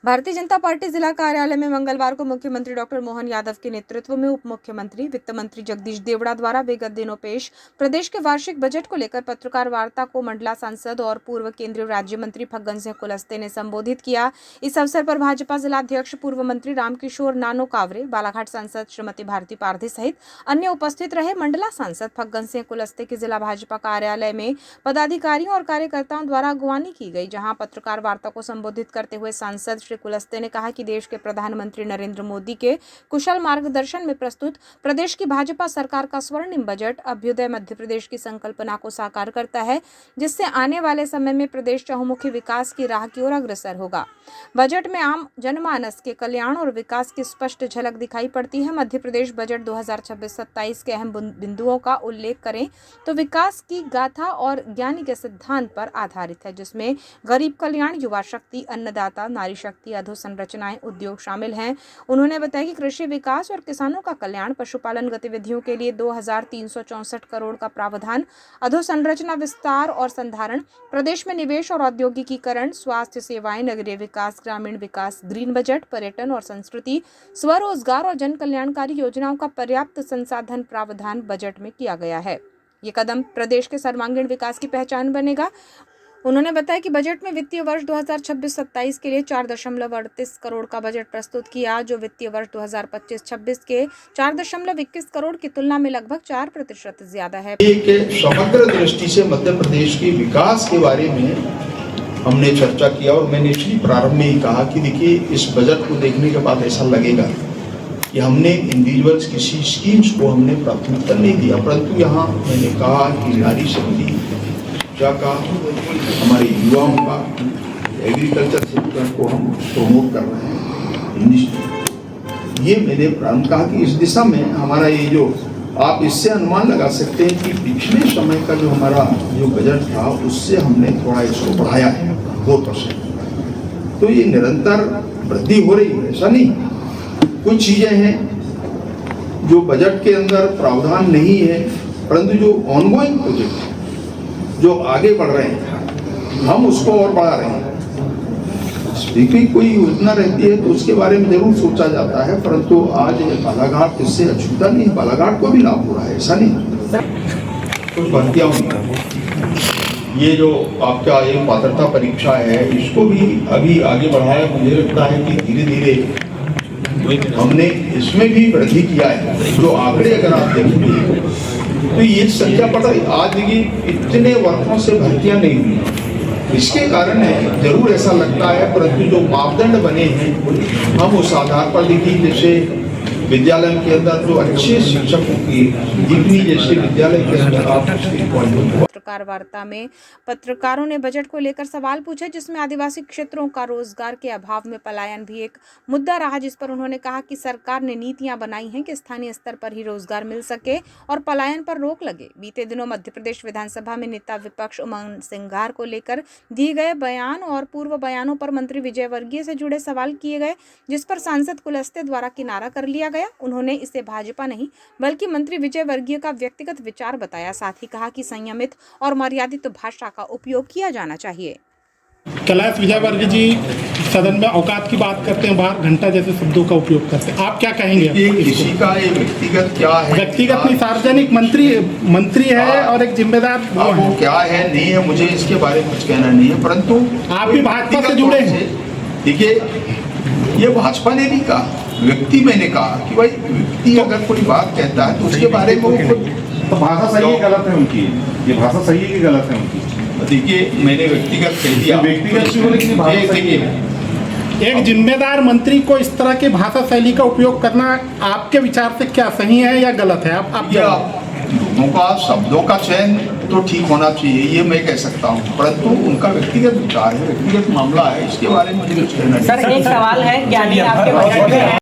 Bharatiya Janata party जिला कार्यालय में मंगलवार को मुख्यमंत्री डॉक्टर मोहन यादव के नेतृत्व में उप मुख्यमंत्री वित्त मंत्री जगदीश देवड़ा द्वारा विगत दिनों पेश प्रदेश के वार्षिक बजट को लेकर पत्रकार वार्ता को मंडला सांसद और पूर्व केंद्रीय राज्य मंत्री फग्गन सिंह कुलस्ते ने संबोधित किया। इस अवसर पर भाजपा जिलाध्यक्ष पूर्व मंत्री रामकिशोर नानो कावरे, बालाघाट सांसद श्रीमती भारती पारधी सहित अन्य उपस्थित रहे। मंडला सांसद फग्गन सिंह कुलस्ते के जिला भाजपा कार्यालय में पदाधिकारियों और कार्यकर्ताओं द्वारा अगवानी की गई, जहां पत्रकार वार्ता को संबोधित करते हुए सांसद श्री कुलस्ते ने कहा कि देश के प्रधानमंत्री नरेंद्र मोदी के कुशल मार्गदर्शन में प्रस्तुत प्रदेश की भाजपा सरकार का स्वर्णिम बजट अभ्युदय मध्य प्रदेश की संकल्पना को साकार करता है, जिससे आने वाले समय में प्रदेश चहुमुखी विकास की राह की ओर अग्रसर होगा। बजट में आम जनमानस के कल्याण और विकास की स्पष्ट झलक दिखाई पड़ती है। मध्य प्रदेश बजट 2026-27 के अहम बिंदुओं का उल्लेख करें तो विकास की गाथा और ज्ञानी के सिद्धांत पर आधारित है, जिसमें गरीब कल्याण, युवा शक्ति, अन्नदाता, नारी शक्ति, अधोसंरचनाएं, उद्योग शामिल हैं। उन्होंने बताया कि कृषि विकास और किसानों का कल्याण, पशुपालन गतिविधियों के लिए 2364 करोड़ का प्रावधान, अधोसंरचना विस्तार और संधारण, प्रदेश में निवेश और औद्योगिकीकरण, स्वास्थ्य सेवाएं, नगरीय विकास, ग्रामीण विकास, ग्रीन बजट, पर्यटन और संस्कृति, स्वरोजगार और जन कल्याणकारी योजनाओं का पर्याप्त संसाधन प्रावधान बजट में किया गया है। ये कदम प्रदेश के सर्वांगीण विकास की पहचान बनेगा। उन्होंने बताया कि बजट में वित्तीय वर्ष 2026-27 के लिए 4.38 करोड़ का बजट प्रस्तुत किया, जो वित्तीय वर्ष 2025-26 के 4.21 करोड़ की तुलना में लगभग 4% ज्यादा है। समग्र दृष्टि से मध्य प्रदेश के विकास के बारे में हमने चर्चा किया और मैंने इसलिए प्रारंभ में ही कहा कि देखिए, इस बजट को देखने के बाद ऐसा लगेगा कि हमने इंडिविजुअल्स किसी स्कीम्स को हमने प्राथमिकता नहीं दिया, परंतु यहाँ मैंने कहा कि नारी शक्ति का, हमारे युवाओं का, एग्रीकल्चर सेक्टर को हम प्रमोट कर रहे हैं। ये मैंने प्रारंभ कहा कि इस दिशा में हमारा ये जो आप इससे अनुमान लगा सकते हैं कि पिछले समय का जो हमारा जो बजट था उससे हमने थोड़ा इसको बढ़ाया है 2%। तो ये निरंतर वृद्धि हो रही है, ऐसा नहीं। कुछ चीजें हैं जो बजट के अंदर प्रावधान नहीं है, परंतु जो ऑनगोइंग प्रोजेक्ट है, जो आगे बढ़ रहे हैं, हम उसको और बढ़ा रहे हैं। स्पीकर कोई योजना रहती है तो उसके बारे में जरूर सोचा जाता है, परंतु आज बालाघाट इससे अछूता नहीं, बालाघाट को भी लाभ हो रहा है, ऐसा नहीं। कुछ भर्तियां हुई, ये जो आपका ये पात्रता परीक्षा है, इसको भी अभी आगे बढ़ाया। मुझे लगता है कि धीरे धीरे हमने इसमें भी वृद्धि किया है। जो आंकड़े अगर आप देखेंगे तो ये संख्या पता, आज देखिए इतने वर्षों से भर्तियां नहीं हुई। इसके कारण है, जरूर ऐसा लगता है, परंतु जो मापदंड बने हैं हम उस आधार पर देखिए, जैसे विद्यालय के अंदर जो अच्छे शिक्षकों की जितनी जैसे विद्यालय के अंदर आप पत्रकार वार्ता में पत्रकारों ने बजट को लेकर सवाल पूछे, जिसमें आदिवासी क्षेत्रों का रोजगार के अभाव में पलायन भी एक मुद्दा रहा, जिस पर उन्होंने कहा कि सरकार ने नीतियां बनाई हैं कि स्थानीय स्तर पर ही रोजगार मिल सके और पलायन पर रोक लगे। बीते दिनों मध्य प्रदेश विधानसभा में नेता विपक्ष उमंग सिंघार को लेकर दिए गए बयान और पूर्व बयानों पर मंत्री विजय वर्गीय से जुड़े सवाल किए गए, जिस पर सांसद कुलस्ते द्वारा किनारा कर लिया गया। उन्होंने इसे भाजपा नहीं बल्कि मंत्री विजय वर्गीय का व्यक्तिगत विचार बताया। साथ ही कहा कि संयमित और मर्यादित भाषा का उपयोग किया जाना चाहिए। कैलाश विजयवर्गीय जी सदन में औकात की बात करते हैं, बाहर घंटा जैसे शब्दों का उपयोग करते हैं, आप क्या कहेंगे? किसी का ये व्यक्तिगत क्या है, व्यक्तिगत नहीं, सार्वजनिक मंत्री है और एक जिम्मेदार वो क्या है नहीं है, मुझे इसके बारे में कुछ कहना नहीं है, परंतु आप भी भाजपा से जुड़े हैं। देखिए, ये भाजपा ने भी कहा, व्यक्ति मैंने कहा कि भाई व्यक्ति अगर कोई बात कहता है तो उसके बारे में तो भाषा सही है गलत है उनकी, ये भाषा सही है कि गलत है उनकी? देखिए, मैंने व्यक्तिगत कह दिया, एक जिम्मेदार मंत्री को इस तरह की भाषा शैली का उपयोग करना आपके विचार से क्या सही है या गलत है? आप लोगों का शब्दों का चयन तो ठीक होना चाहिए, ये मैं कह सकता हूँ, परंतु उनका व्यक्तिगत विचार है, व्यक्तिगत मामला है, इसके बारे में मुझे कुछ कहना नहीं। सर, एक सवाल है, ज्ञानी आपके बजट में है